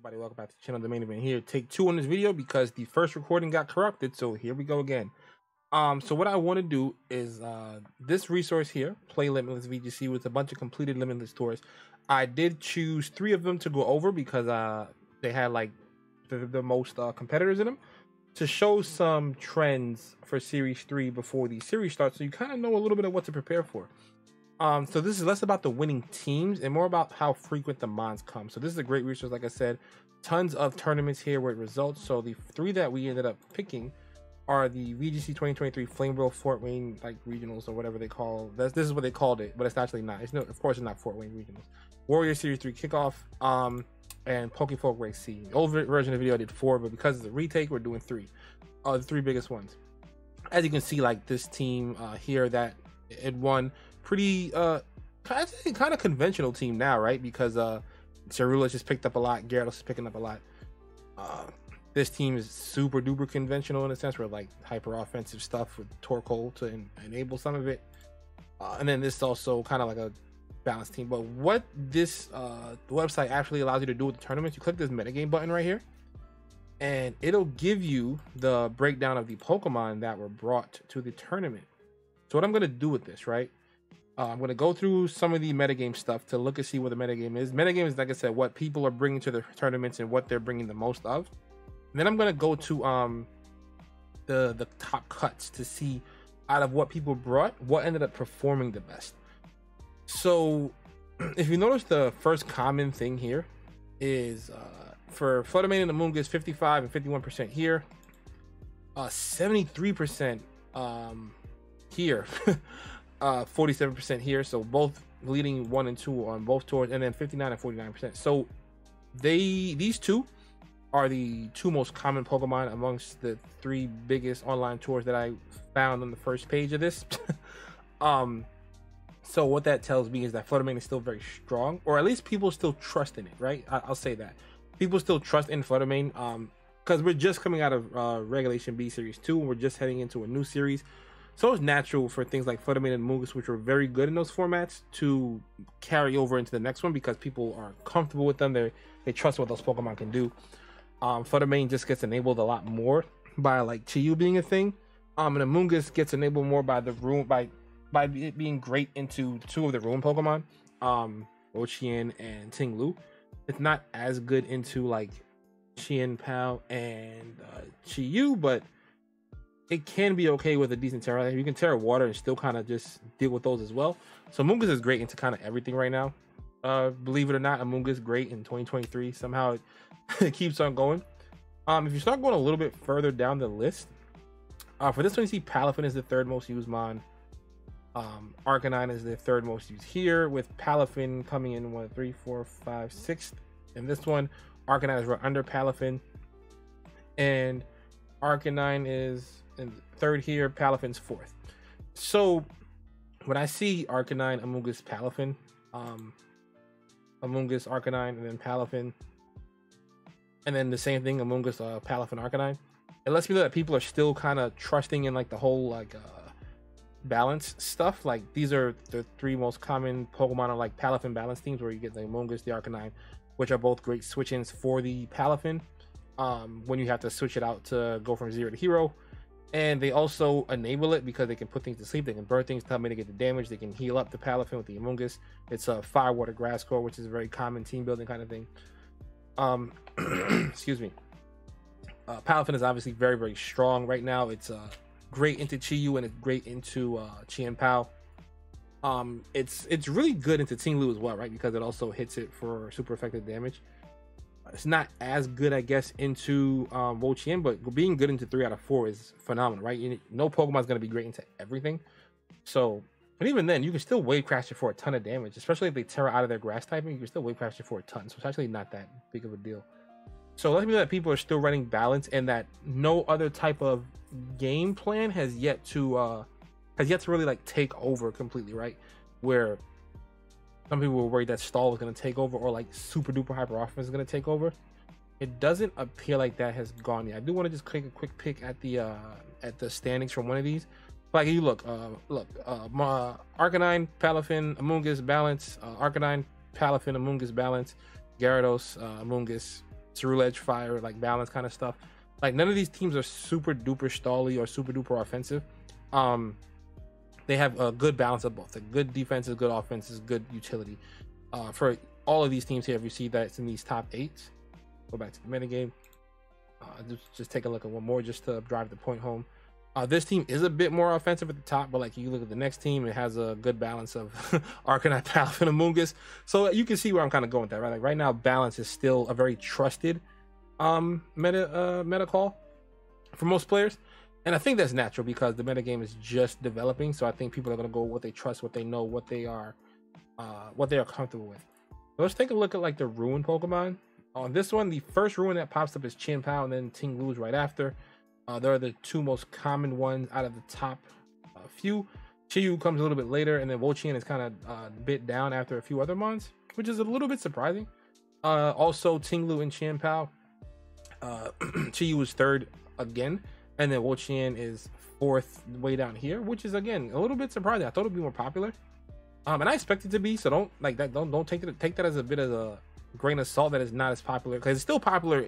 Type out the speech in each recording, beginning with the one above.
Everybody, welcome back to the channel. The main event here. Take two on this video because the first recording got corrupted. So here we go again. So what I want to do is this resource here, Play Limitless VGC, with a bunch of completed limitless tours. I did choose 3 of them to go over because they had like the most competitors in them, to show some trends for Series 3 before the series starts, so you kind of know a little bit of what to prepare for. So this is less about the winning teams and more about how frequent the mons come. So this is a great resource, like I said, tons of tournaments here with results. So the 3 that we ended up picking are the VGC 2023 Flameborough Fort Wayne like regionals, or whatever they call this is what they called it, but it's actually not. It's no, of course it's not Fort Wayne regionals. Warrior Series 3 kickoff, and Pokefolk Race C. The old version of the video I did 4, but because it's a retake, we're doing 3. The 3 biggest ones. As you can see, like this team here that it won, pretty kind of conventional team now, right? Because Cerula's just picked up a lot, Gyarados is picking up a lot. This team is super duper conventional in a sense, where like hyper offensive stuff with Torkoal to enable some of it, and then this is also kind of like a balanced team. But what this website actually allows you to do with the tournaments, you click this metagame button right here, and it'll give you the breakdown of the Pokemon that were brought to the tournament. So what I'm going to do with this, right? I'm going to go through some of the metagame stuff to look and see what the metagame is. Metagame is, like I said, what people are bringing to the tournaments and what they're bringing the most of. And then I'm going to go to the top cuts to see, out of what people brought, what ended up performing the best. So if you notice, the first common thing here is for Fluttermane and Amoonguss, 55 and 51% here, 73% here, 47% here, so both leading 1 and 2 on both tours, and then 59 and 49%. So these two are the 2 most common Pokemon amongst the 3 biggest online tours that I found on the first page of this. So what that tells me is that Fluttermane is still very strong, or at least people still trust in it, right? I'll say that people still trust in Fluttermane, because we're just coming out of Regulation B Series 2, and we're just heading into a new series. So it's natural for things like Fluttermane and Amoonguss, which were very good in those formats, to carry over into the next one because people are comfortable with them. They trust what those Pokemon can do. Fluttermane just gets enabled a lot more by like Chiyu being a thing, and Amoonguss gets enabled more by the room by it being great into 2 of the Ruin Pokemon, Volcan and Tinglu. It's not as good into like Chien-Pao and Chiyu, but it can be okay with a decent Terra. You can Terra Water and still kind of just deal with those as well. So Amoonguss is great into kind of everything right now. Believe it or not, Amoonguss is great in 2023. Somehow it keeps on going. If you start going a little bit further down the list, for this one you see Palafin is the 3rd most used mon. Arcanine is the 3rd most used here, with Palafin coming in 1, 3, 4, 5, 6th. And this one, Arcanine is right under Palafin, and Arcanine is in 3rd here, Palafin's 4th. So when I see Arcanine, Amoonguss, Palafin, Amoonguss, Arcanine, and then Palafin, and then the same thing, Amoonguss, Palafin, Arcanine, it lets me know that people are still kind of trusting in like the whole like balance stuff. Like these are the 3 most common Pokemon on like Palafin balance teams, where you get the Amoonguss, the Arcanine, which are both great switch-ins for the Palafin when you have to switch it out to go from 0 to hero. And they also enable it because they can put things to sleep, they can burn things to help mitigate the damage, they can heal up the Palafin with the Amoonguss. It's a Fire, Water, Grass core, which is a very common team building kind of thing. Excuse me. Palafin is obviously very, very strong right now. It's great into Chiyu and it's great into Chien-Pao. It's really good into Tinglu as well, right? Because it also hits it for super effective damage. It's not as good, I guess, into Volcan, but being good into 3 out of 4 is phenomenal, right? No Pokemon is going to be great into everything. So, but even then, you can still Wave Crash it for a ton of damage, especially if they Terra out of their grass typing. You can still Wave Crash it for a ton, so it's actually not that big of a deal. So let me know that people are still running balance, and that no other type of game plan has yet to really like take over completely, right? Where some people were worried that Stall was going to take over, or like super duper hyper offense is going to take over. It doesn't appear like that has gone yet. I do want to just take a quick pick at the standings from one of these. Like you look, Arcanine, Palafin, Amoonguss balance, Arcanine, Palafin, Amoonguss balance, Gyarados, Amoonguss, Cerulean Edge Fire, like balance kind of stuff. Like none of these teams are super duper stally or super duper offensive. They have a good balance of both. Like good defenses, good offenses, good utility. For all of these teams here, if you see that it's in these top 8, go back to the metagame. Just take a look at one more just to drive the point home. This team is a bit more offensive at the top, but like you look at the next team, it has a good balance of Arcanine, Palaf, and Amoonguss. So you can see where I'm kind of going with that, right? Like right now, balance is still a very trusted meta call for most players. And I think that's natural because the metagame is just developing. So I think people are going to go with what they trust, what they know, what they are comfortable with. So let's take a look at like the Ruin Pokemon. On this one, the first Ruin that pops up is Chien-Pao, and then Ting-Lu's right after. They're the two most common ones out of the top few. Chi-Yu comes a little bit later, and then Volcan is kind of bit down after a few other mons, which is a little bit surprising. Also, Ting-Lu and Chien-Pao. Chi-Yu is third again, and then Volcan is fourth way down here, which is again a little bit surprising. I thought it would be more popular, and I expect it to be. So don't like that. Don't take that as a bit of a grain of salt that is not as popular, because it's still popular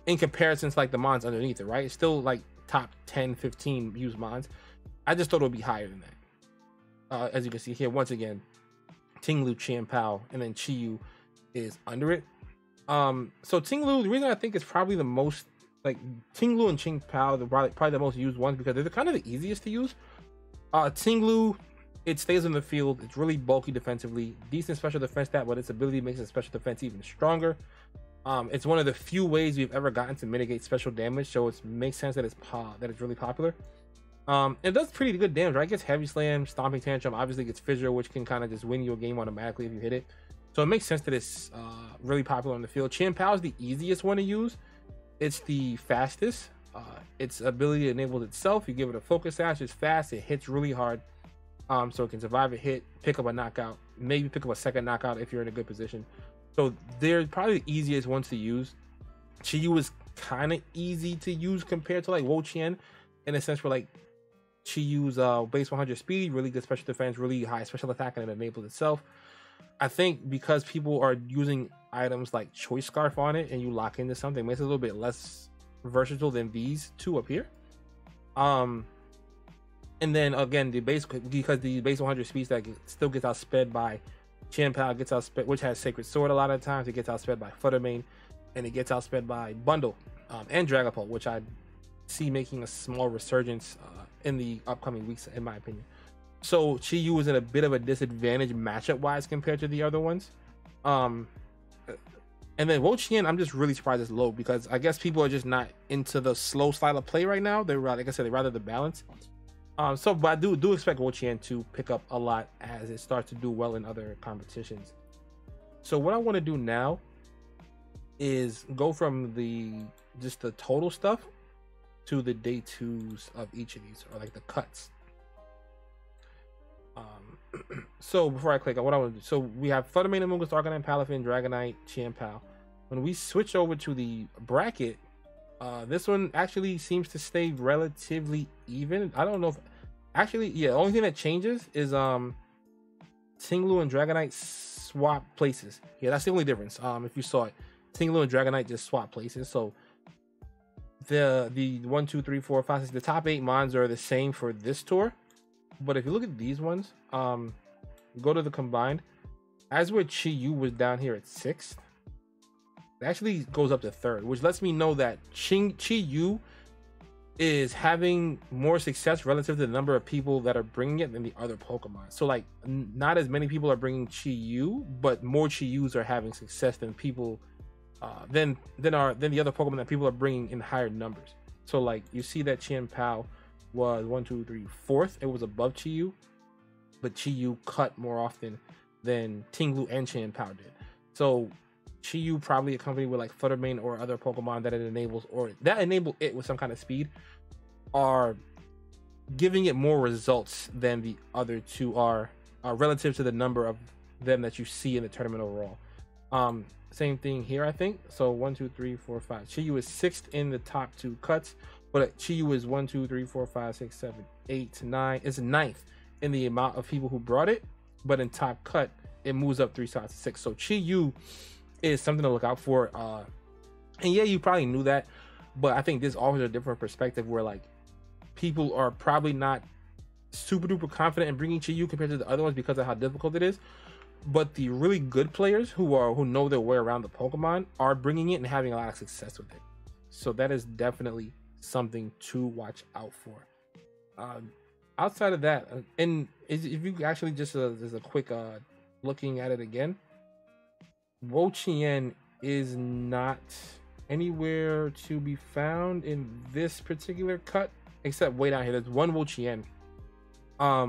in comparison to like the mons underneath it, right? It's still like top 10, 15 used mons. I just thought it would be higher than that. As you can see here, once again, Ting-Lu, Chien-Pao, and then Chi-Yu is under it. So Ting-Lu, the reason I think it's probably the most, like Ting-Lu and Chien-Pao, they're probably the most used ones because they're kind of the easiest to use. Ting-Lu, it stays in the field. It's really bulky defensively, decent special defense stat, but its ability makes its special defense even stronger. It's one of the few ways we've ever gotten to mitigate special damage, so it makes sense that it's really popular. It does pretty good damage, right? It gets Heavy Slam, Stomping Tantrum, obviously gets Fissure, which can kind of just win you a game automatically if you hit it. So it makes sense that it's really popular on the field. Chien-Pao is the easiest one to use. It's the fastest. Its ability enables itself. You give it a Focus Sash, it's fast, it hits really hard. So it can survive a hit, pick up a knockout, maybe pick up a second knockout if you're in a good position. So they're probably the easiest ones to use. Chi-Yu is kind of easy to use compared to like Volcan, in a sense where like Chi-Yu's base 100 speed, really good special defense, really high special attack, and it enables itself. I think because people are using items like Choice Scarf on it and you lock into something, it makes it a little bit less versatile than these two up here. And then again, because the base 100 speed stack still gets outsped by Chien-Pao, gets outsped, which has Sacred Sword a lot of times. It gets outsped by PokeMaineEvent, and it gets outsped by Bundle and Dragapult, which I see making a small resurgence in the upcoming weeks, in my opinion. So Chi-Yu is in a bit of a disadvantage matchup wise compared to the other ones. And then Volcan, I'm just really surprised it's low, because I guess people are just not into the slow style of play right now. They're, like I said, they rather the balance. But I do expect Volcan to pick up a lot as it starts to do well in other competitions. So what I want to do now is go from just the total stuff to the day 2s of each of these, or like the cuts. So before I click on what I want to do, so we have PokeMaineEvent, Amoonguss, Arcanine, Palafin, Dragonite, Chien-Pao. When we switch over to the bracket, this one actually seems to stay relatively even. I don't know if actually, yeah, the only thing that changes is Ting-Lu and Dragonite swap places. Yeah, that's the only difference. If you saw it, Ting-Lu and Dragonite just swap places. So the 1, 2, 3, 4, 5, 6, the top 8 mons are the same for this tour. But if you look at these ones, go to the combined, as where Chi-Yu was down here at 6th, it actually goes up to 3rd, which lets me know that Chi-Yu is having more success relative to the number of people that are bringing it than the other Pokemon. So like not as many people are bringing Chi-Yu, but more Chi-Yus are having success than people than the other Pokemon that people are bringing in higher numbers. So like you see that Chien-Pao was 1, 2, 3, 4th. It was above Chi-Yu, but Chi-Yu cut more often than Ting-Lu and Chien-Pao did. So Chi-Yu probably accompanied with like PokeMaineEvent or other Pokemon that it enables, or that enable it with some kind of speed, are giving it more results than the other two are relative to the number of them that you see in the tournament overall. Same thing here, I think. So 1, 2, 3, 4, 5. Chi-Yu is 6th in the top 2 cuts, but Chi-Yu is 1, 2, 3, 4, 5, 6, 7, 8, 9. It's 9th in the amount of people who brought it, but in top cut, it moves up 3 spots to 6. So Chi-Yu is something to look out for. And yeah, you probably knew that, but I think this offers a different perspective where like people are probably not super duper confident in bringing Chi-Yu compared to the other ones because of how difficult it is. But the really good players who know their way around the Pokemon are bringing it and having a lot of success with it. So that is definitely something to watch out for. Outside of that, and if you actually just as a quick looking at it again, Wo-Chien is not anywhere to be found in this particular cut, except way down here. There's one Wo-Chien. Let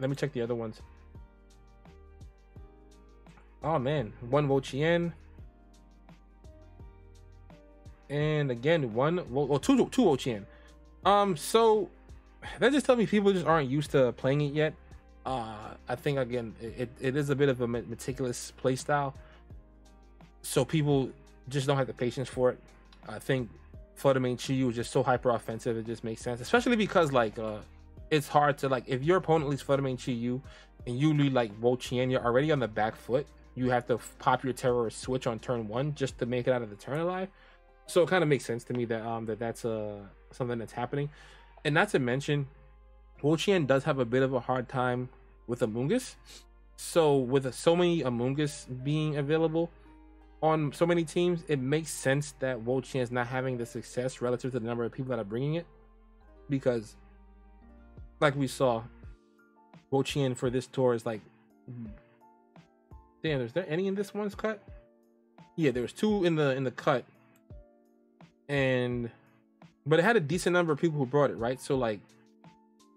me check the other ones. Oh man, one Wo-Chien. And again, two Wo-Chien. So that just tells me people just aren't used to playing it yet. I think again, it is a bit of a meticulous play style, so people just don't have the patience for it. I think Fluttermane Chi-Yu is just so hyper offensive, it just makes sense, especially because like it's hard to like if your opponent leads Fluttermane Chi-Yu and you lead like Wo-Chien, you're already on the back foot. You have to pop your terror switch on turn 1 just to make it out of the turn alive. So it kind of makes sense to me that that's something that's happening. And not to mention, Wo-Chien does have a bit of a hard time with Amoonguss. So with so many Amoonguss being available on so many teams, it makes sense that Wo-Chien is not having the success relative to the number of people that are bringing it. Because, like we saw, Wo-Chien for this tour is like... Damn, is there any in this one's cut? Yeah, there was 2 in the cut. But it had a decent number of people who brought it, right? So like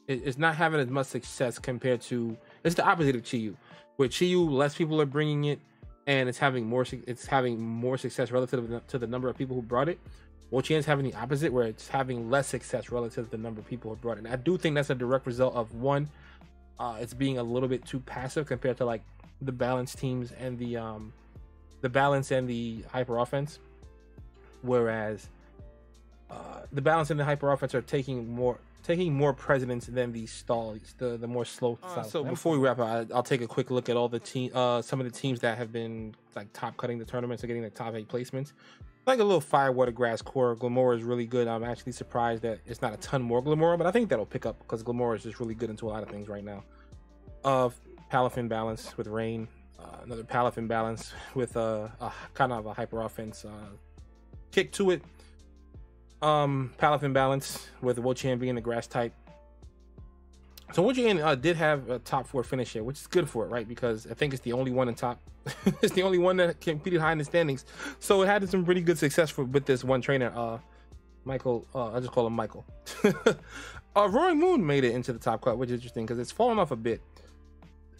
it's not having as much success compared to, it's the opposite of Chi-Yu, where Chi-Yu less people are bringing it and it's having more success relative to the number of people who brought it. Wo-Chien's having the opposite, where it's having less success relative to the number of people who brought it. And I do think that's a direct result of one, it's being a little bit too passive compared to like the balanced teams and the balance and the hyper offense, whereas the balance and the hyper offense are taking more precedence than the stallies, the more slow style. So before we wrap up, I'll take a quick look at all the some of the teams that have been like top cutting the tournaments and getting the top 8 placements. Like a little fire, water, grass core. Glamora is really good. I'm actually surprised that it's not a ton more Glamora, but I think that'll pick up because Glamora is just really good into a lot of things right now. Palafin balance with Rain, another Palafin balance with a kind of a hyper offense kick to it. Palafin balance with Wo-Chien being the grass type. So Wo-Chien did have a top 4 finish here, which is good for it, right? Because I think it's the only one in top. It's the only one that competed high in the standings. So it had some pretty good success with this one trainer, Michael. I just call him Michael. Roaring Moon made it into the top cut, which is interesting because it's fallen off a bit.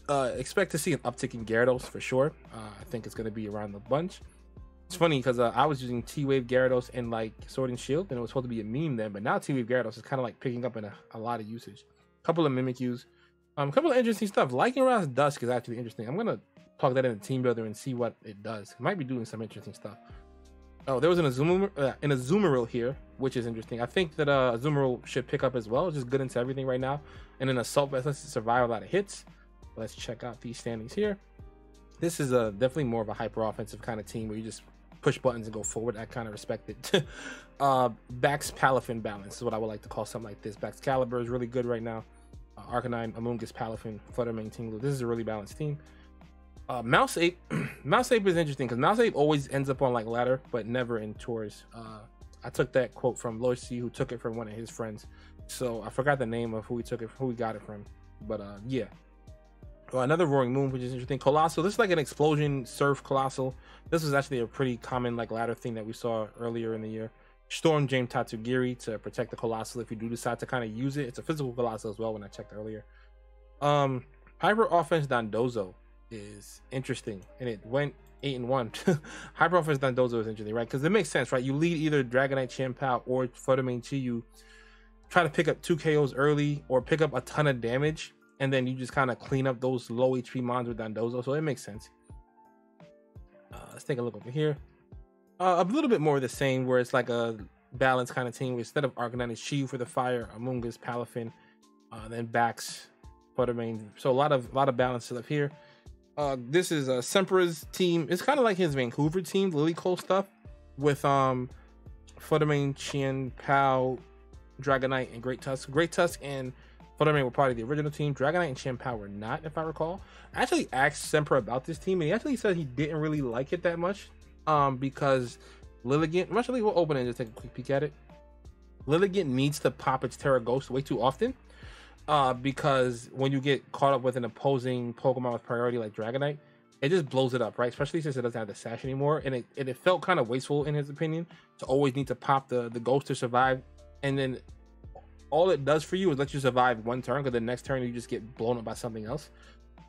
Expect to see an uptick in Gyarados for sure. I think it's going to be around the bunch. It's funny because I was using T-Wave Gyarados in like Sword and Shield, and it was supposed to be a meme then, but now T-Wave Gyarados is kind of like picking up in a lot of usage. A couple of Mimikyus, a couple of interesting stuff. Lycanroc Dusk is actually interesting. I'm gonna plug that in the team builder and see what it does. It might be doing some interesting stuff. Oh, there was an Azumarill here, which is interesting. I think that Azumarill should pick up as well. It's just good into everything right now. And an Assault Vest lets it survive a lot of hits. Let's check out these standings here. This is definitely more of a hyper offensive kind of team where you just push buttons and go forward. I kind of respect it. Bax Palafin balance is what I would like to call something like this. Baxcalibur is really good right now. Arcanine, Amoonguss, Palafin, Fluttermane, Tinglu. This is a really balanced team. Mouse Ape. Mouse Ape is interesting because Mouse Ape always ends up on like ladder, but never in tours. I took that quote from Loisy, who took it from one of his friends. So I forgot the name of who he got it from. But yeah. Another Roaring Moon, which is interesting. Colossal. This is like an explosion surf Colossal. This was actually a pretty common like ladder thing that we saw earlier in the year. Storm James Tatsugiri to protect the Colossal if you do decide to kind of use it. It's a physical Colossal as well when I checked earlier. Hyper Offense Dondozo is interesting, and it went 8-1. Hyper Offense Dondozo is interesting, right? Because it makes sense, right? You lead either Dragonite Chien-Pao or Fluttermane Chi-Yu. Try to pick up 2 KOs early or pick up a ton of damage, and then you just kind of clean up those low HP mons with Dondozo, so it makes sense. Let's take a look over here. A little bit more of the same, where it's like a balanced kind of team. Instead of Arcanine, it's Chi-Yu for the fire, Amoonguss, Palafin, then Bax, Fluttermane. So a lot of balance stuff here. This is Sempra's team. It's kind of like his Vancouver team, Lily Cole stuff, with Fluttermane, Chien, Pao, Dragonite, and Great Tusk. Great Tusk and Fluttermane were part of the original team. Dragonite and Chien Pao were not, if I recall. I actually asked Sempra about this team, and he actually said he didn't really like it that much. Because Lilligant, actually we'll open it and just take a quick peek at it. Lilligant needs to pop its Terra Ghost way too often. Because when you get caught up with an opposing Pokemon with priority like Dragonite, it just blows it up, right? Especially since it doesn't have the sash anymore, and it felt kind of wasteful in his opinion to always need to pop the ghost to survive, and then all it does for you is let you survive one turn, because the next turn you just get blown up by something else.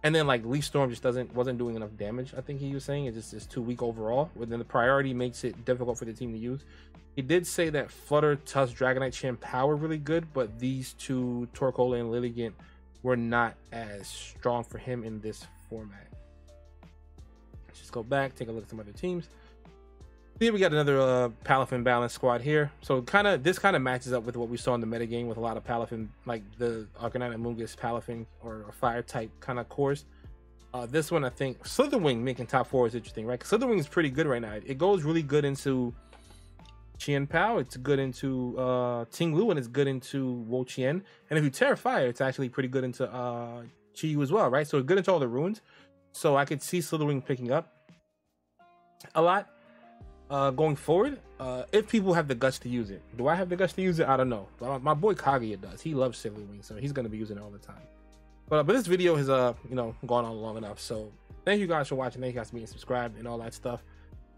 And then like Leaf Storm just wasn't doing enough damage. I think he was saying it's just too weak overall. But then the priority makes it difficult for the team to use. He did say that Flutter, Tusk, Dragonite, Chien Pao were really good, but these two, Torkola and Lilligant, were not as strong for him in this format. Let's just go back, take a look at some other teams. Here we got another Palafin balanced squad here. So this kind of matches up with what we saw in the metagame with a lot of Palafin, like the Arcanine, Amoonguss, Palafin, or fire type kind of cores. This one, I think Slitherwing making top 4 is interesting, right? Slitherwing is pretty good right now. It goes really good into Chien Pao, it's good into Ting Lu, and it's good into Wo Chien. And if you Terra Fire, it's actually pretty good into Chi Yu as well, right? So it's good into all the runes. So I could see Slitherwing picking up a lot going forward, if people have the guts to use it. Do I have the guts to use it? I don't know. But my boy Kaguya does. He loves Slitherwing, so he's going to be using it all the time. But this video has gone on long enough. So thank you guys for watching. Thank you guys for being subscribed and all that stuff.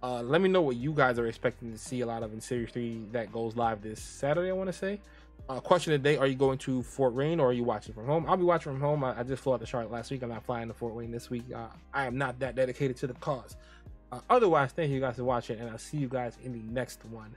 Let me know what you guys are expecting to see a lot of in Series 3 that goes live this Saturday, I want to say. Question of the day, are you going to Fort Wayne or are you watching from home? I'll be watching from home. I just flew out to Charlotte last week. I'm not flying to Fort Wayne this week. I am not that dedicated to the cause. Otherwise, thank you guys for watching, and I'll see you guys in the next one.